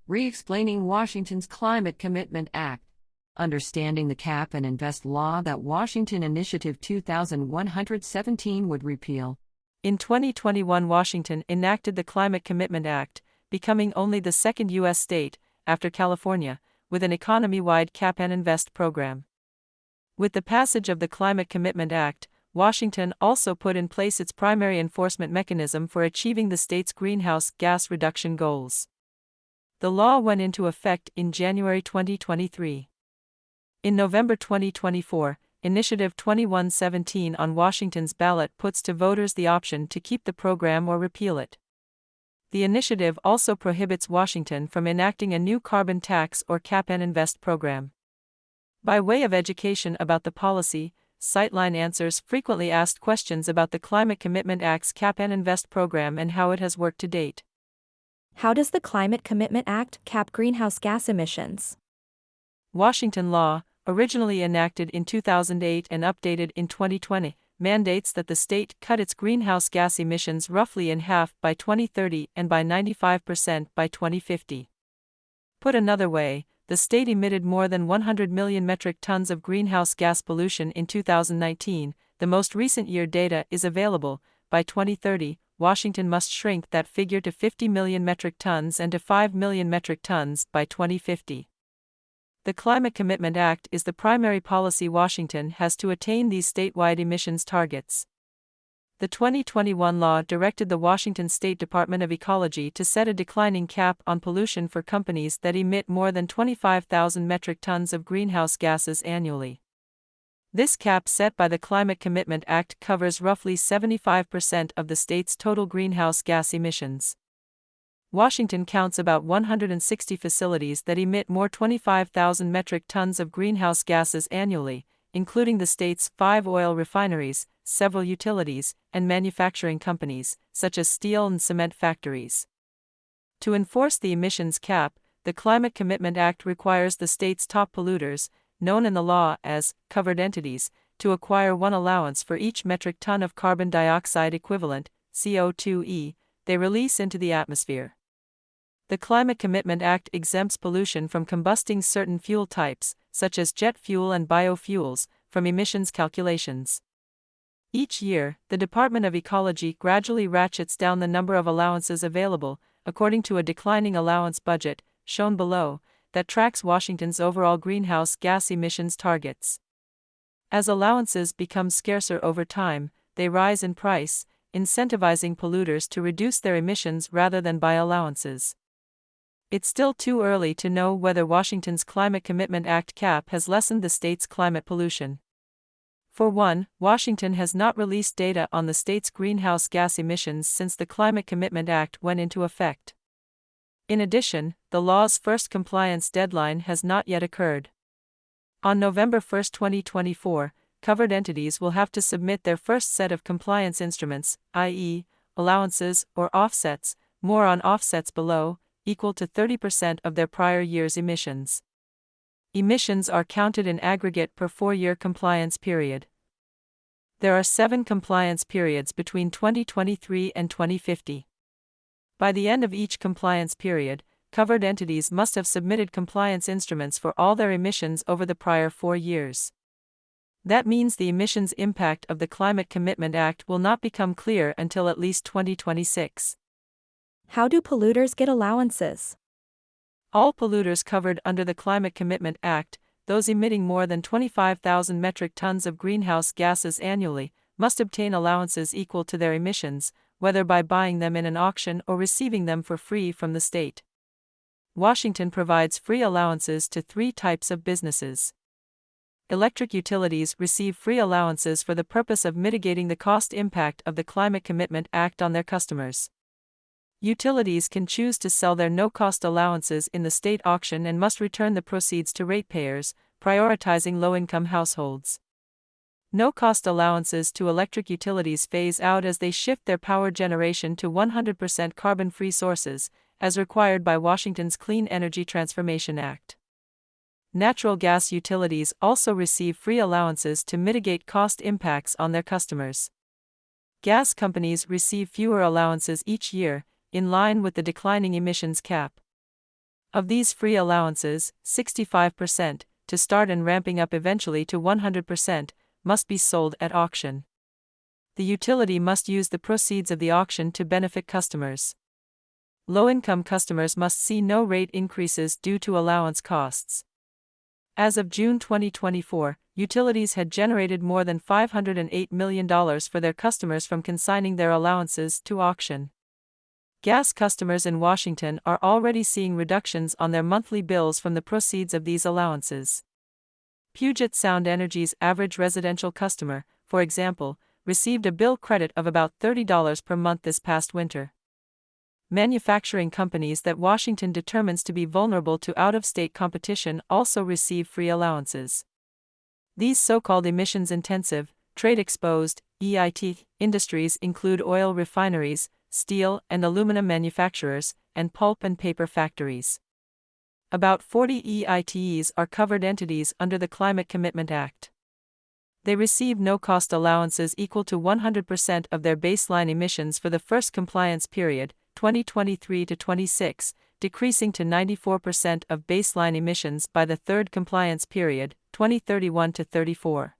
Re-explaining Washington's Climate Commitment Act. Understanding the Cap and Invest law that Washington Initiative 2117 would repeal. In 2021, Washington enacted the Climate Commitment Act, becoming only the second U.S. state, after California, with an economy-wide Cap and Invest program. With the passage of the Climate Commitment Act, Washington also put in place its primary enforcement mechanism for achieving the state's greenhouse gas reduction goals. The law went into effect in January 2023. In November 2024, Initiative 2117 on Washington's ballot puts to voters the option to keep the program or repeal it. The initiative also prohibits Washington from enacting a new carbon tax or Cap and Invest program. By way of education about the policy, Sightline answers frequently asked questions about the Climate Commitment Act's Cap and Invest program and how it has worked to date. How does the Climate Commitment Act cap greenhouse gas emissions? Washington law, originally enacted in 2008 and updated in 2020, mandates that the state cut its greenhouse gas emissions roughly in half by 2030 and by 95% by 2050. Put another way, the state emitted more than 100 million metric tons of greenhouse gas pollution in 2019. The most recent year data is available. By 2030, Washington must shrink that figure to 50 million metric tons and to 5 million metric tons by 2050. The Climate Commitment Act is the primary policy Washington has to attain these statewide emissions targets. The 2021 law directed the Washington State Department of Ecology to set a declining cap on pollution for companies that emit more than 25,000 metric tons of greenhouse gases annually. This cap set by the Climate Commitment Act covers roughly 75% of the state's total greenhouse gas emissions. Washington counts about 160 facilities that emit more 25,000 metric tons of greenhouse gases annually, including the state's 5 oil refineries, several utilities, and manufacturing companies, such as steel and cement factories. To enforce the emissions cap, the Climate Commitment Act requires the state's top polluters, known in the law as covered entities, to acquire one allowance for each metric ton of carbon dioxide equivalent, CO2e, they release into the atmosphere. The Climate Commitment Act exempts pollution from combusting certain fuel types, such as jet fuel and biofuels, from emissions calculations. Each year, the Department of Ecology gradually ratchets down the number of allowances available, according to a declining allowance budget, shown below, that tracks Washington's overall greenhouse gas emissions targets. As allowances become scarcer over time, they rise in price, incentivizing polluters to reduce their emissions rather than buy allowances. It's still too early to know whether Washington's Climate Commitment Act cap has lessened the state's climate pollution. For one, Washington has not released data on the state's greenhouse gas emissions since the Climate Commitment Act went into effect. In addition, the law's first compliance deadline has not yet occurred. On November 1, 2024, covered entities will have to submit their first set of compliance instruments, i.e., allowances or offsets, more on offsets below, equal to 30% of their prior year's emissions. Emissions are counted in aggregate per 4-year compliance period. There are 7 compliance periods between 2023 and 2050. By the end of each compliance period, covered entities must have submitted compliance instruments for all their emissions over the prior 4 years. That means the emissions impact of the Climate Commitment Act will not become clear until at least 2026. How do polluters get allowances? All polluters covered under the Climate Commitment Act, those emitting more than 25,000 metric tons of greenhouse gases annually, must obtain allowances equal to their emissions, whether by buying them in an auction or receiving them for free from the state. Washington provides free allowances to 3 types of businesses. Electric utilities receive free allowances for the purpose of mitigating the cost impact of the Climate Commitment Act on their customers. Utilities can choose to sell their no-cost allowances in the state auction and must return the proceeds to ratepayers, prioritizing low-income households. No-cost allowances to electric utilities phase out as they shift their power generation to 100% carbon-free sources, as required by Washington's Clean Energy Transformation Act. Natural gas utilities also receive free allowances to mitigate cost impacts on their customers. Gas companies receive fewer allowances each year, in line with the declining emissions cap. Of these free allowances, 65%, to start and ramping up eventually to 100%, must be sold at auction. The utility must use the proceeds of the auction to benefit customers. Low-income customers must see no rate increases due to allowance costs. As of June 2024, utilities had generated more than $508 million for their customers from consigning their allowances to auction. Gas customers in Washington are already seeing reductions on their monthly bills from the proceeds of these allowances. Puget Sound Energy's average residential customer, for example, received a bill credit of about $30 per month this past winter. Manufacturing companies that Washington determines to be vulnerable to out-of-state competition also receive free allowances. These so-called emissions-intensive, trade-exposed, EIT, industries include oil refineries, steel and aluminum manufacturers, and pulp and paper factories. About 40 EITs are covered entities under the Climate Commitment Act. They receive no-cost allowances equal to 100% of their baseline emissions for the first compliance period, 2023 to 26, decreasing to 94% of baseline emissions by the third compliance period, 2031 to 34.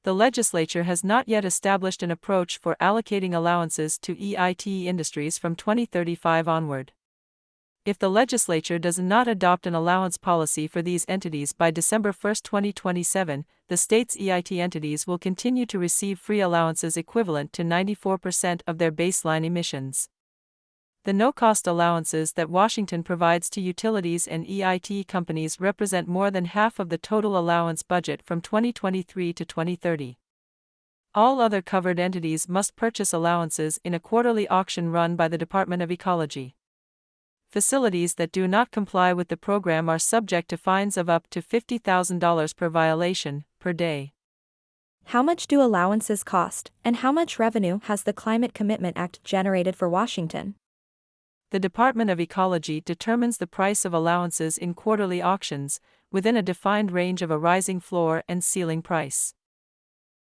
The legislature has not yet established an approach for allocating allowances to EIT industries from 2035 onward. If the legislature does not adopt an allowance policy for these entities by December 1, 2027, the state's EIT entities will continue to receive free allowances equivalent to 94% of their baseline emissions. The no-cost allowances that Washington provides to utilities and EIT companies represent more than half of the total allowance budget from 2023 to 2030. All other covered entities must purchase allowances in a quarterly auction run by the Department of Ecology. Facilities that do not comply with the program are subject to fines of up to $50,000 per violation, per day. How much do allowances cost, and how much revenue has the Climate Commitment Act generated for Washington? The Department of Ecology determines the price of allowances in quarterly auctions, within a defined range of a rising floor and ceiling price.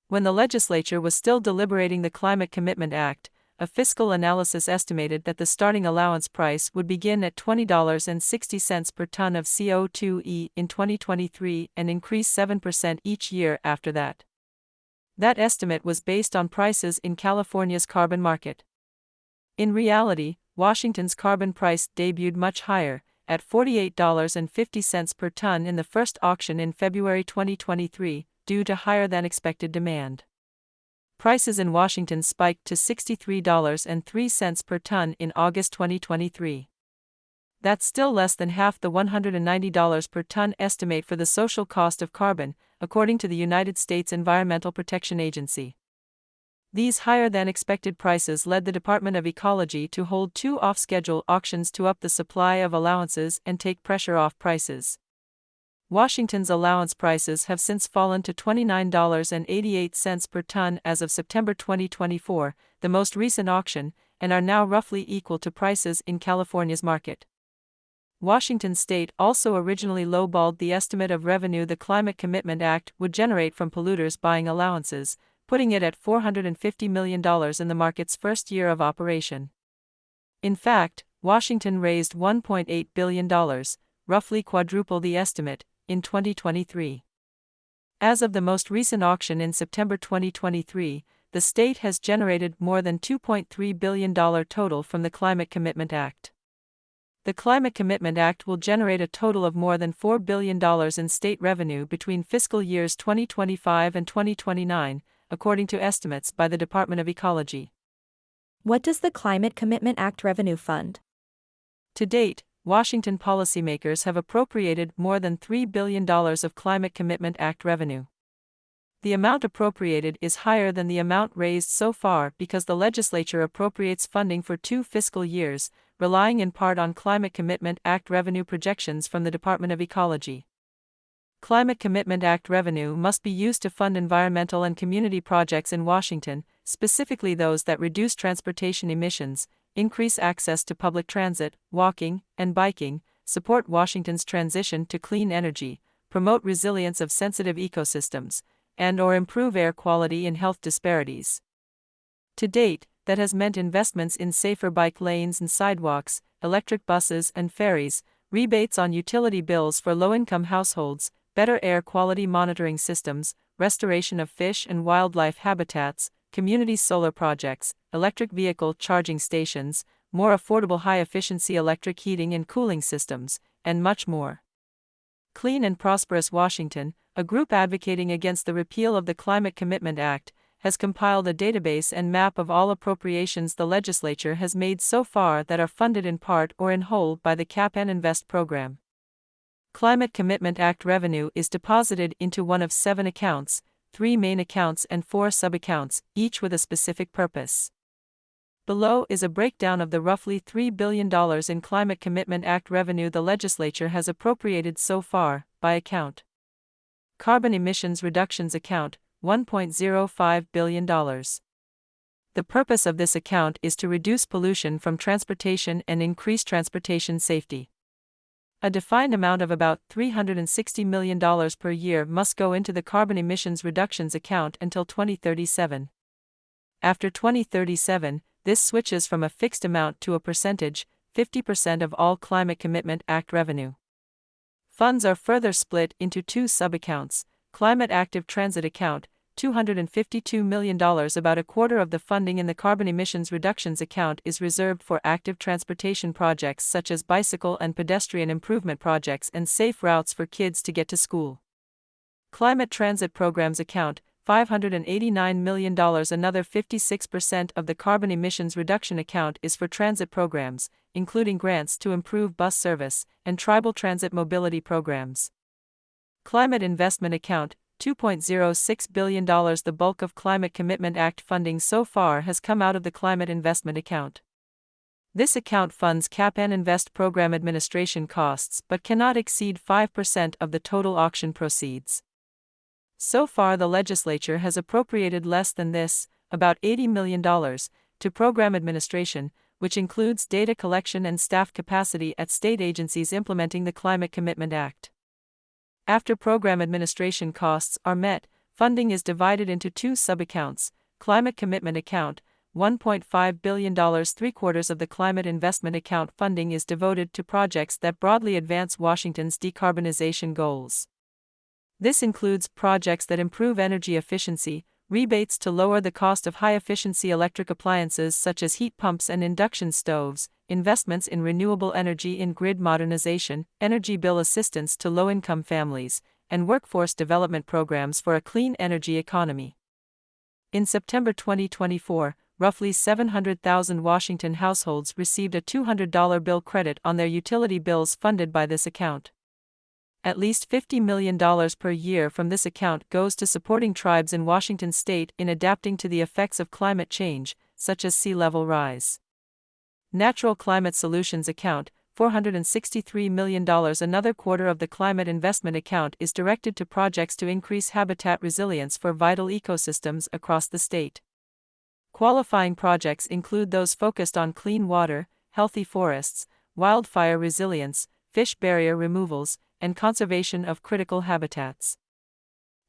When the legislature was still deliberating the Climate Commitment Act, a fiscal analysis estimated that the starting allowance price would begin at $20.60 per ton of CO2e in 2023 and increase 7% each year after that. That estimate was based on prices in California's carbon market. In reality, Washington's carbon price debuted much higher, at $48.50 per ton in the first auction in February 2023, due to higher-than-expected demand. Prices in Washington spiked to $63.03 per ton in August 2023. That's still less than half the $190 per ton estimate for the social cost of carbon, according to the United States Environmental Protection Agency. These higher-than-expected prices led the Department of Ecology to hold 2 off-schedule auctions to up the supply of allowances and take pressure off prices. Washington's allowance prices have since fallen to $29.88 per ton as of September 2024, the most recent auction, and are now roughly equal to prices in California's market. Washington state also originally lowballed the estimate of revenue the Climate Commitment Act would generate from polluters buying allowances, putting it at $450 million in the market's first year of operation. In fact, Washington raised $1.8 billion, roughly quadruple the estimate, in 2023. As of the most recent auction in September 2023, the state has generated more than $2.3 billion total from the Climate Commitment Act. The Climate Commitment Act will generate a total of more than $4 billion in state revenue between fiscal years 2025 and 2029, according to estimates by the Department of Ecology. What does the Climate Commitment Act revenue fund? To date, Washington policymakers have appropriated more than $3 billion of Climate Commitment Act revenue. The amount appropriated is higher than the amount raised so far because the legislature appropriates funding for 2 fiscal years, relying in part on Climate Commitment Act revenue projections from the Department of Ecology. Climate Commitment Act revenue must be used to fund environmental and community projects in Washington, specifically those that reduce transportation emissions, increase access to public transit, walking, and biking, support Washington's transition to clean energy, promote resilience of sensitive ecosystems, and/or improve air quality and health disparities. To date, that has meant investments in safer bike lanes and sidewalks, electric buses and ferries, rebates on utility bills for low-income households, better air quality monitoring systems, restoration of fish and wildlife habitats, community solar projects, electric vehicle charging stations, more affordable high-efficiency electric heating and cooling systems, and much more. Clean and Prosperous Washington, a group advocating against the repeal of the Climate Commitment Act, has compiled a database and map of all appropriations the legislature has made so far that are funded in part or in whole by the Cap and Invest program. Climate Commitment Act revenue is deposited into one of 7 accounts, 3 main accounts and 4 sub-accounts, each with a specific purpose. Below is a breakdown of the roughly $3 billion in Climate Commitment Act revenue the legislature has appropriated so far, by account. Carbon Emissions Reductions Account, $1.05 billion. The purpose of this account is to reduce pollution from transportation and increase transportation safety. A defined amount of about $360 million per year must go into the Carbon Emissions Reductions Account until 2037. After 2037, this switches from a fixed amount to a percentage, 50% of all Climate Commitment Act revenue. Funds are further split into 2 sub-accounts. Climate Active Transit Account, $252 million. About a quarter of the funding in the Carbon Emissions Reductions Account is reserved for active transportation projects such as bicycle and pedestrian improvement projects and safe routes for kids to get to school. Climate Transit Programs Account, $589 million. Another 56% of the Carbon Emissions Reduction Account is for transit programs, including grants to improve bus service and tribal transit mobility programs. Climate Investment Account, $2.06 billion. The bulk of Climate Commitment Act funding so far has come out of the Climate Investment Account. This account funds Cap and Invest program administration costs but cannot exceed 5% of the total auction proceeds. So far the legislature has appropriated less than this, about $80 million, to program administration, which includes data collection and staff capacity at state agencies implementing the Climate Commitment Act. After program administration costs are met, funding is divided into 2 sub-accounts. Climate Commitment Account, $1.5 billion. 3/4 of the Climate Investment Account funding is devoted to projects that broadly advance Washington's decarbonization goals. This includes projects that improve energy efficiency, rebates to lower the cost of high-efficiency electric appliances such as heat pumps and induction stoves, investments in renewable energy in grid modernization, energy bill assistance to low-income families, and workforce development programs for a clean energy economy. In September 2024, roughly 700,000 Washington households received a $200 bill credit on their utility bills funded by this account. At least $50 million per year from this account goes to supporting tribes in Washington state in adapting to the effects of climate change, such as sea level rise. Natural Climate Solutions Account, $463 million. Another quarter of the Climate Investment Account is directed to projects to increase habitat resilience for vital ecosystems across the state. Qualifying projects include those focused on clean water, healthy forests, wildfire resilience, fish barrier removals, and conservation of critical habitats.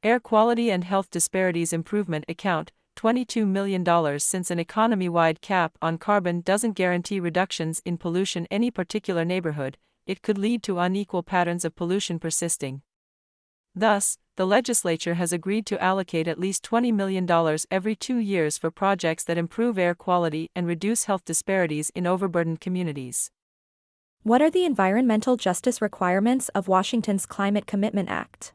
Air Quality and Health Disparities Improvement Account, $22 million. Since an economy-wide cap on carbon doesn't guarantee reductions in pollution in any particular neighborhood, it could lead to unequal patterns of pollution persisting. Thus, the legislature has agreed to allocate at least $20 million every 2 years for projects that improve air quality and reduce health disparities in overburdened communities. What are the environmental justice requirements of Washington's Climate Commitment Act?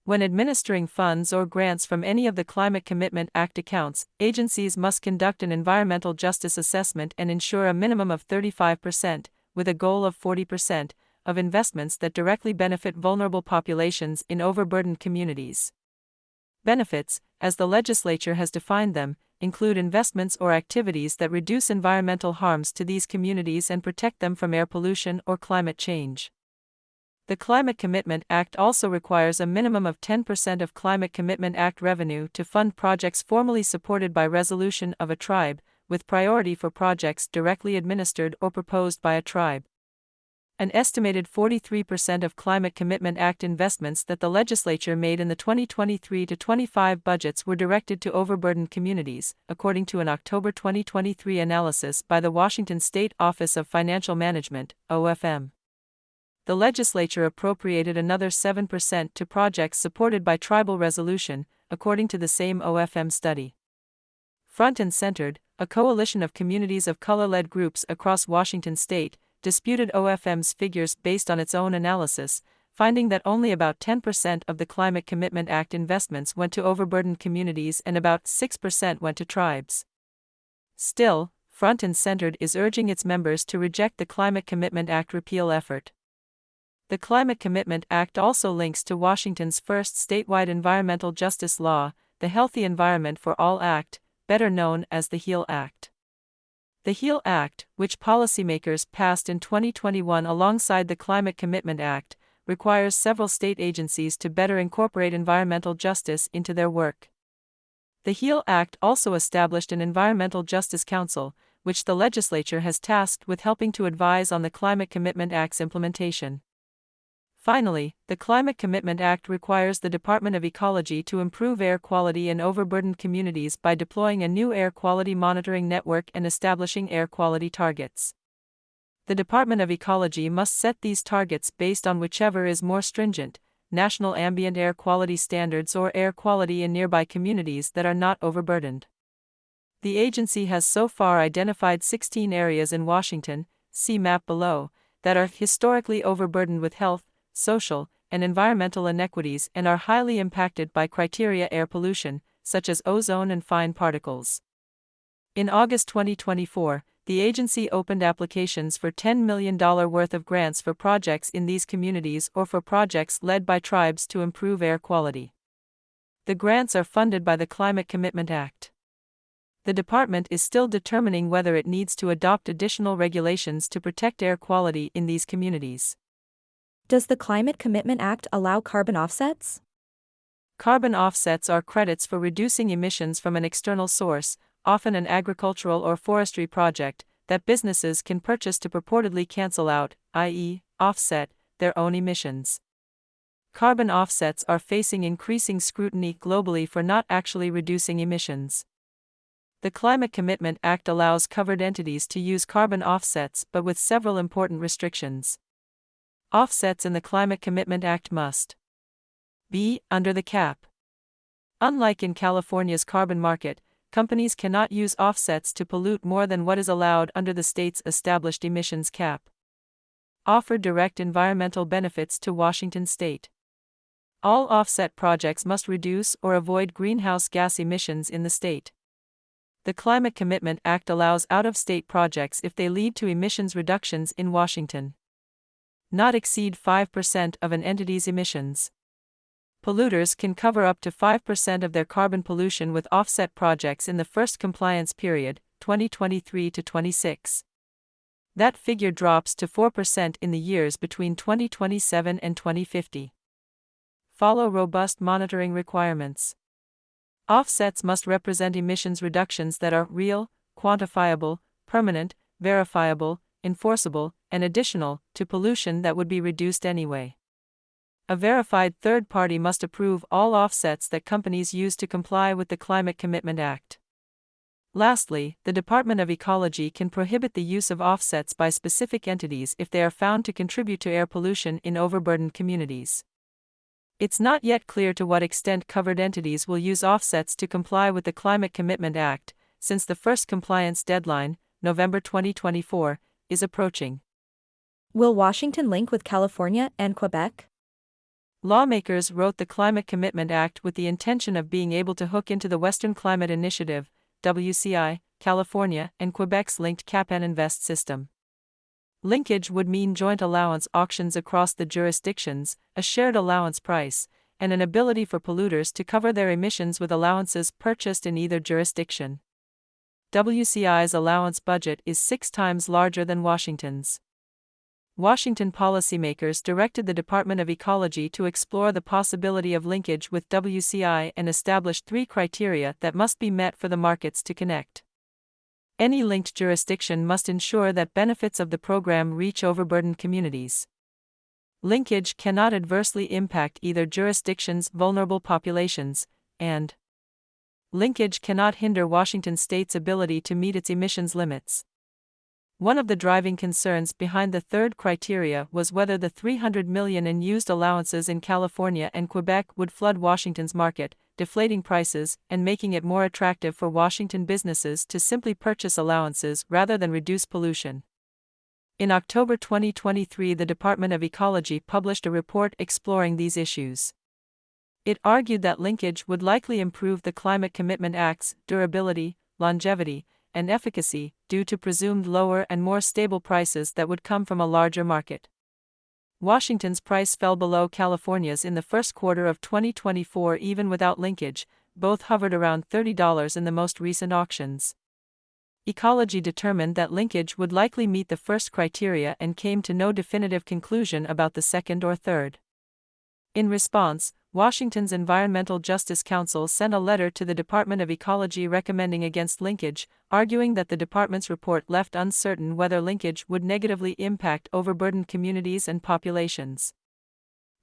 When administering funds or grants from any of the Climate Commitment Act accounts, agencies must conduct an environmental justice assessment and ensure a minimum of 35%, with a goal of 40%, of investments that directly benefit vulnerable populations in overburdened communities. Benefits, as the legislature has defined them, include investments or activities that reduce environmental harms to these communities and protect them from air pollution or climate change. The Climate Commitment Act also requires a minimum of 10% of Climate Commitment Act revenue to fund projects formally supported by resolution of a tribe, with priority for projects directly administered or proposed by a tribe. An estimated 43% of Climate Commitment Act investments that the legislature made in the 2023-25 budgets were directed to overburdened communities, according to an October 2023 analysis by the Washington State Office of Financial Management, OFM. the legislature appropriated another 7% to projects supported by tribal resolution, according to the same OFM study. Front and Centered, a coalition of communities of color-led groups across Washington state, disputed OFM's figures based on its own analysis, finding that only about 10% of the Climate Commitment Act investments went to overburdened communities and about 6% went to tribes. Still, Front and Centered is urging its members to reject the Climate Commitment Act repeal effort. The Climate Commitment Act also links to Washington's first statewide environmental justice law, the Healthy Environment for All Act, better known as the HEAL Act. The HEAL Act, which policymakers passed in 2021 alongside the Climate Commitment Act, requires several state agencies to better incorporate environmental justice into their work. The HEAL Act also established an Environmental Justice Council, which the legislature has tasked with helping to advise on the Climate Commitment Act's implementation. Finally, the Climate Commitment Act requires the Department of Ecology to improve air quality in overburdened communities by deploying a new air quality monitoring network and establishing air quality targets. The Department of Ecology must set these targets based on whichever is more stringent, national ambient air quality standards or air quality in nearby communities that are not overburdened. The agency has so far identified 16 areas in Washington, see map below, that are historically overburdened with health, social, and environmental inequities and are highly impacted by criteria air pollution, such as ozone and fine particles. In August 2024, the agency opened applications for $10 million worth of grants for projects in these communities or for projects led by tribes to improve air quality. The grants are funded by the Climate Commitment Act. The department is still determining whether it needs to adopt additional regulations to protect air quality in these communities. Does the Climate Commitment Act allow carbon offsets? Carbon offsets are credits for reducing emissions from an external source, often an agricultural or forestry project, that businesses can purchase to purportedly cancel out, i.e., offset, their own emissions. Carbon offsets are facing increasing scrutiny globally for not actually reducing emissions. The Climate Commitment Act allows covered entities to use carbon offsets but with several important restrictions. Offsets in the Climate Commitment Act must be under the cap. Unlike in California's carbon market, companies cannot use offsets to pollute more than what is allowed under the state's established emissions cap. Offer direct environmental benefits to Washington state. All offset projects must reduce or avoid greenhouse gas emissions in the state. The Climate Commitment Act allows out-of-state projects if they lead to emissions reductions in Washington. Not exceed 5% of an entity's emissions. Polluters can cover up to 5% of their carbon pollution with offset projects in the first compliance period, 2023 to 26. That figure drops to 4% in the years between 2027 and 2050. Follow robust monitoring requirements. Offsets must represent emissions reductions that are real, quantifiable, permanent, verifiable, enforceable, and additional to pollution that would be reduced anyway. A verified third party must approve all offsets that companies use to comply with the Climate Commitment Act. Lastly, the Department of Ecology can prohibit the use of offsets by specific entities if they are found to contribute to air pollution in overburdened communities. It's not yet clear to what extent covered entities will use offsets to comply with the Climate Commitment Act, since the first compliance deadline, November 2024, is approaching. Will Washington link with California and Quebec? Lawmakers wrote the Climate Commitment Act with the intention of being able to hook into the Western Climate Initiative, WCI, California and Quebec's linked Cap and Invest system. Linkage would mean joint allowance auctions across the jurisdictions, a shared allowance price, and an ability for polluters to cover their emissions with allowances purchased in either jurisdiction. WCI's allowance budget is 6 times larger than Washington's. Washington policymakers directed the Department of Ecology to explore the possibility of linkage with WCI and established 3 criteria that must be met for the markets to connect. Any linked jurisdiction must ensure that benefits of the program reach overburdened communities. Linkage cannot adversely impact either jurisdiction's vulnerable populations, and linkage cannot hinder Washington state's ability to meet its emissions limits. One of the driving concerns behind the third criteria was whether the $300 million in used allowances in California and Quebec would flood Washington's market, deflating prices and making it more attractive for Washington businesses to simply purchase allowances rather than reduce pollution. In October 2023, the Department of Ecology published a report exploring these issues. It argued that linkage would likely improve the Climate Commitment Act's durability, longevity, and efficacy, due to presumed lower and more stable prices that would come from a larger market. Washington's price fell below California's in the first quarter of 2024 even without linkage, both hovered around $30 in the most recent auctions. Ecology determined that linkage would likely meet the first criteria and came to no definitive conclusion about the second or third. In response, Washington's Environmental Justice Council sent a letter to the Department of Ecology recommending against linkage, arguing that the department's report left uncertain whether linkage would negatively impact overburdened communities and populations.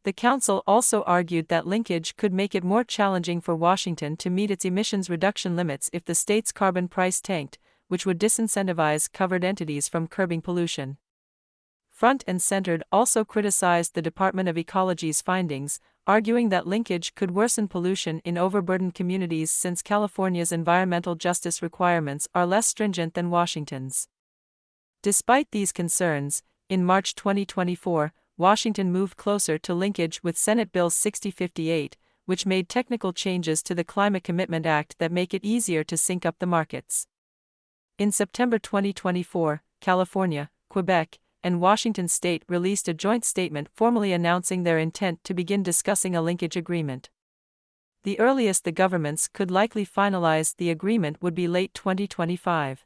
The council also argued that linkage could make it more challenging for Washington to meet its emissions reduction limits if the state's carbon price tanked, which would disincentivize covered entities from curbing pollution. Front and Centered also criticized the Department of Ecology's findings, arguing that linkage could worsen pollution in overburdened communities since California's environmental justice requirements are less stringent than Washington's. Despite these concerns, in March 2024, Washington moved closer to linkage with Senate Bill 6058, which made technical changes to the Climate Commitment Act that make it easier to sync up the markets. In September 2024, California, Quebec, and Washington State released a joint statement formally announcing their intent to begin discussing a linkage agreement. The earliest the governments could likely finalize the agreement would be late 2025.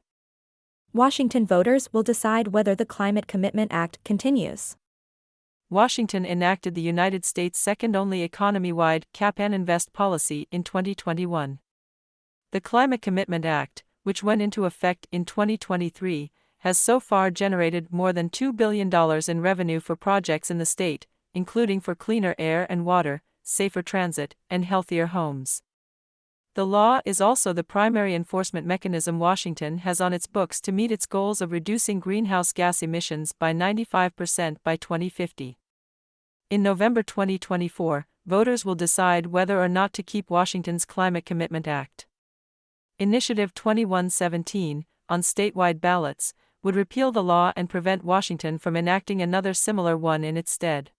Washington voters will decide whether the Climate Commitment Act continues. Washington enacted the United States' second-only economy-wide cap-and-invest policy in 2021. The Climate Commitment Act, which went into effect in 2023, has so far generated more than $2 billion in revenue for projects in the state, including for cleaner air and water, safer transit, and healthier homes. The law is also the primary enforcement mechanism Washington has on its books to meet its goals of reducing greenhouse gas emissions by 95% by 2050. In November 2024, voters will decide whether or not to keep Washington's Climate Commitment Act. Initiative 2117, on statewide ballots, would repeal the law and prevent Washington from enacting another similar one in its stead.